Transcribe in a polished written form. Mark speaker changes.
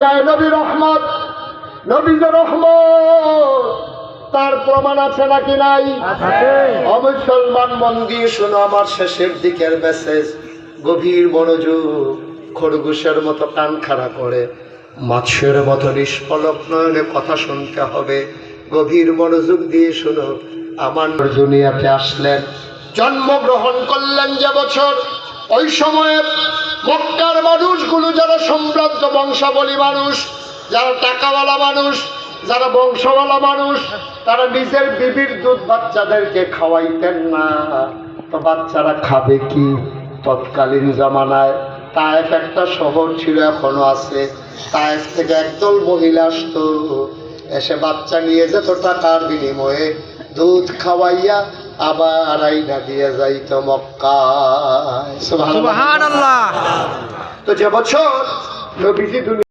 Speaker 1: নবী রহমত, নবী যে রহমত তার প্রমাণ আছে নাকি নাই? মুসলমান মন দিয়ে শোনো আমার শেষের দিকের মেসেজ, গভীর মনোযোগ, খরগোশের মতো কান খাড়া করে মাছের মতো নিষ্পলক নয়নে কথা শুনতে হবে। গভীর মনোযোগ দিয়ে শোনো। আমার দুনিয়াতে আসলেন, জন্মগ্রহণ করলেন যে বছর, ওই সময়ে মক্কার মানুষগুলো যারা সম্ভ্রান্ত বংশাবলী মানুষ, যারা টাকাওয়ালা মানুষ, যারা বংশওয়ালা মানুষ, তারা নিজের বিবির দুধ বাচ্চাদেরকে খাওয়াইতেন না। তো বাচ্চারা খাবে কি? তৎকালীন জামানায় তায়েফ একটা শহর ছিল, এখনো আছে। তায়েফ থেকে একদল মহিলা আসতো, এসে বাচ্চা নিয়ে যেত, টাকার বিনিময়ে দুধ খাওয়াইয়া আবার আইনা দিয়ে যাইত মক্কায়। সুবহানাল্লাহ। তো যে বছর নবীজি